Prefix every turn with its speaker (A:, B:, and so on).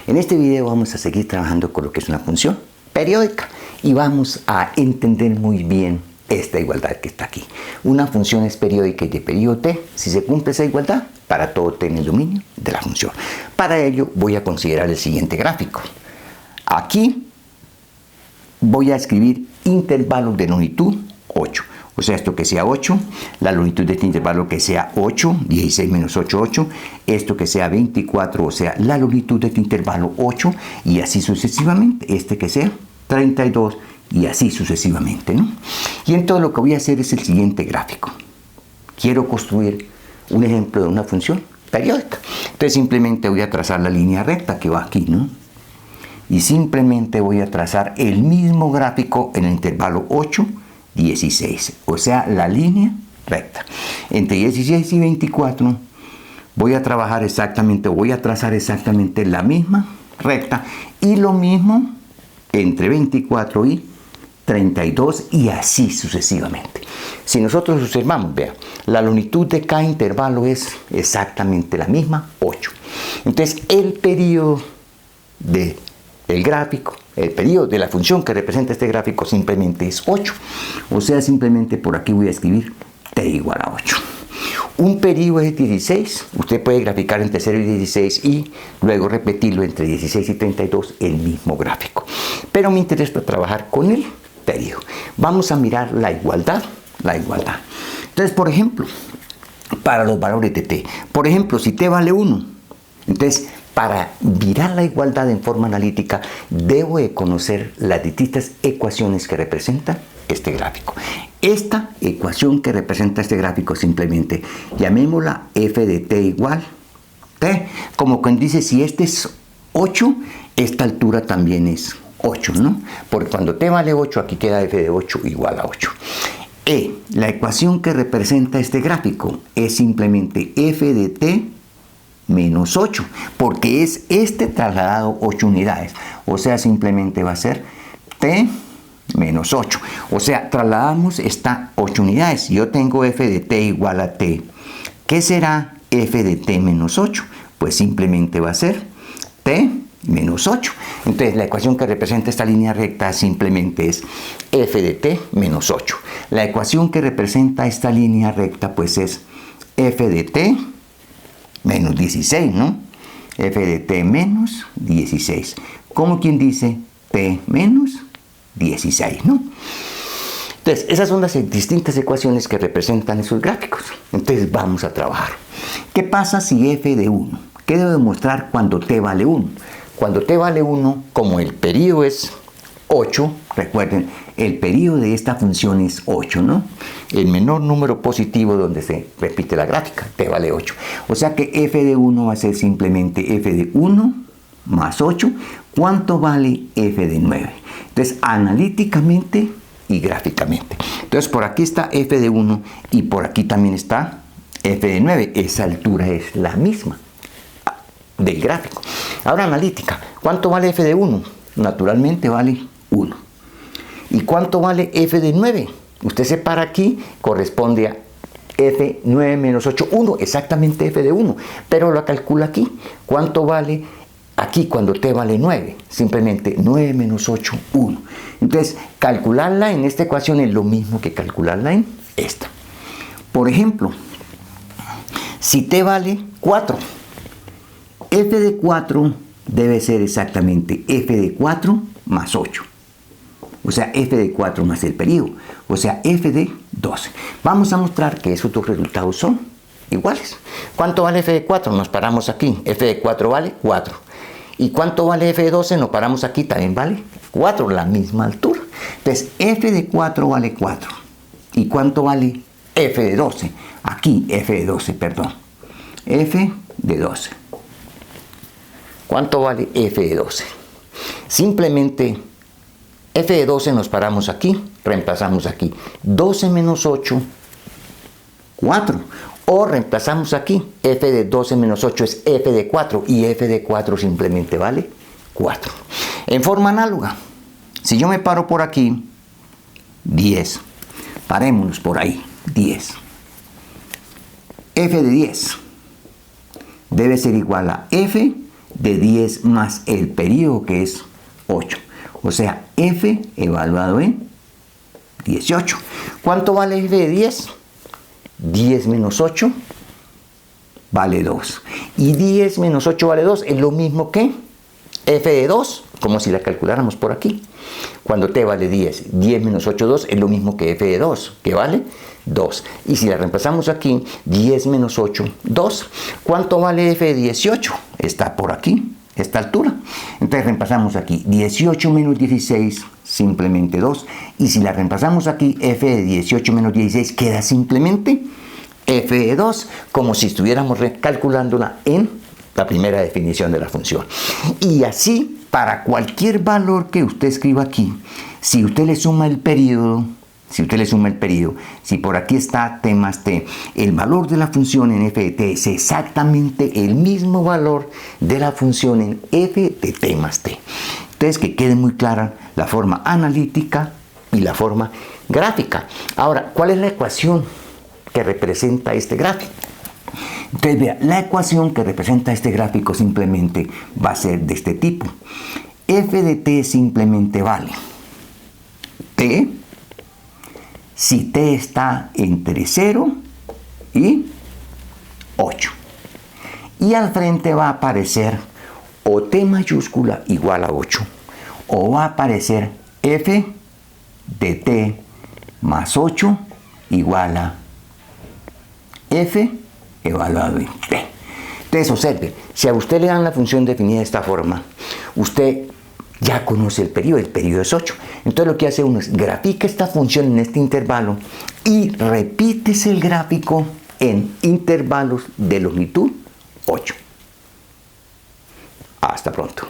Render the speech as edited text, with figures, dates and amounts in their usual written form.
A: En este video vamos a seguir trabajando con lo que es una función periódica y vamos a entender muy bien esta igualdad que está aquí. Una función es periódica y de periodo t si se cumple esa igualdad para todo t en el dominio de la función. Para ello voy a considerar el siguiente gráfico. Aquí voy a escribir intervalos de longitud 8. O sea, esto que sea 8, la longitud de este intervalo que sea 8, 16 menos 8, 8, esto que sea 24, o sea, la longitud de este intervalo 8, y así sucesivamente, este que sea 32, y así sucesivamente, ¿no? Y entonces lo que voy a hacer es el siguiente gráfico. Quiero construir un ejemplo de una función periódica. Entonces simplemente voy a trazar la línea recta que va aquí, ¿no? Y simplemente voy a trazar el mismo gráfico en el intervalo 8, 16, o sea, la línea recta. Entre 16 y 24 voy a trazar exactamente la misma recta, y lo mismo entre 24 y 32, y así sucesivamente. Si nosotros observamos, vean, la longitud de cada intervalo es exactamente la misma, 8. Entonces, el periodo del gráfico, el periodo de la función que representa este gráfico simplemente es 8. O sea, simplemente por aquí voy a escribir t igual a 8. Un periodo es 16. Usted puede graficar entre 0 y 16 y luego repetirlo entre 16 y 32, el mismo gráfico. Pero me interesa trabajar con el periodo. Vamos a mirar la igualdad. Entonces, por ejemplo, para los valores de t. Por ejemplo, si t vale 1, entonces, para mirar la igualdad en forma analítica, debo de conocer las distintas ecuaciones que representan este gráfico. Esta ecuación que representa este gráfico simplemente llamémosla f de t igual t. Como quien dice, si este es 8, esta altura también es 8, ¿no? Porque cuando t vale 8, aquí queda f de 8 igual a 8. La ecuación que representa este gráfico es simplemente f de t menos 8, porque es este trasladado 8 unidades, o sea, simplemente va a ser t menos 8, o sea, trasladamos esta 8 unidades. Yo tengo f de t igual a t. ¿Qué será f de t menos 8? Pues simplemente va a ser t menos 8. Entonces, la ecuación que representa esta línea recta simplemente es f de t menos 8. La ecuación que representa esta línea recta pues es f de t menos 16, ¿no? F de t menos 16. Como quien dice t menos 16, ¿no? Entonces, esas son las distintas ecuaciones que representan esos gráficos. Entonces, vamos a trabajar. ¿Qué pasa si f de 1? ¿Qué debo demostrar cuando t vale 1? Cuando t vale 1, como el periodo es 8, recuerden, el periodo de esta función es 8, ¿no? El menor número positivo donde se repite la gráfica, t vale 8. O sea que f de 1 va a ser simplemente f de 1 más 8. ¿Cuánto vale f de 9? Entonces, analíticamente y gráficamente. Entonces, por aquí está f de 1 y por aquí también está f de 9. Esa altura es la misma del gráfico. Ahora, analítica. ¿Cuánto vale f de 1? Naturalmente vale 1. ¿Y cuánto vale f de 9? Usted separa aquí, corresponde a f 9 menos 8, 1, exactamente f de 1, pero lo calcula aquí. ¿Cuánto vale aquí cuando t vale 9? Simplemente 9 menos 8, 1. Entonces, calcularla en esta ecuación es lo mismo que calcularla en esta. Por ejemplo, si t vale 4, f de 4 debe ser exactamente f de 4 más 8. O sea, f de 4 más el periodo. O sea, f de 12. Vamos a mostrar que esos dos resultados son iguales. ¿Cuánto vale f de 4? Nos paramos aquí. F de 4 vale 4. ¿Y cuánto vale f de 12? Nos paramos aquí. También vale 4, la misma altura. Entonces, f de 4 vale 4. ¿Y cuánto vale f de 12? Aquí, f de 12, perdón. F de 12. ¿Cuánto vale f de 12? Simplemente f de 12 nos paramos aquí, reemplazamos aquí. 12 menos 8, 4. O reemplazamos aquí, f de 12 menos 8 es f de 4 y f de 4 simplemente vale 4. En forma análoga, si yo me paro por aquí, 10. Parémonos por ahí, 10. F de 10 debe ser igual a f de 10 más el periodo que es 8. O sea, f evaluado en 18. ¿Cuánto vale f de 10? 10 menos 8 vale 2. Y 10 menos 8 vale 2 es lo mismo que f de 2, como si la calculáramos por aquí. Cuando t vale 10, 10 menos 8, 2 es lo mismo que f de 2, que vale 2. Y si la reemplazamos aquí, 10 menos 8, 2. ¿Cuánto vale f de 18? Está por aquí, esta altura. Entonces reemplazamos aquí 18 menos 16, simplemente 2. Y si la reemplazamos aquí, f de 18 menos 16 queda simplemente f de 2, como si estuviéramos recalculándola en la primera definición de la función. Y así, para cualquier valor que usted escriba aquí, si usted le suma el periodo, si por aquí está t más t, el valor de la función en f de t es exactamente el mismo valor de la función en f de t más t. Entonces, que quede muy clara la forma analítica y la forma gráfica. Ahora, ¿cuál es la ecuación que representa este gráfico? Entonces, vea, la ecuación que representa este gráfico simplemente va a ser de este tipo. F de t simplemente vale t si t está entre 0 y 8. Y al frente va a aparecer o t mayúscula igual a 8, o va a aparecer f de t más 8 igual a f evaluado en t. Entonces, observe, si a usted le dan la función definida de esta forma, usted ya conoce el periodo es 8. Entonces lo que hace uno es grafica esta función en este intervalo y repítese el gráfico en intervalos de longitud 8. Hasta pronto.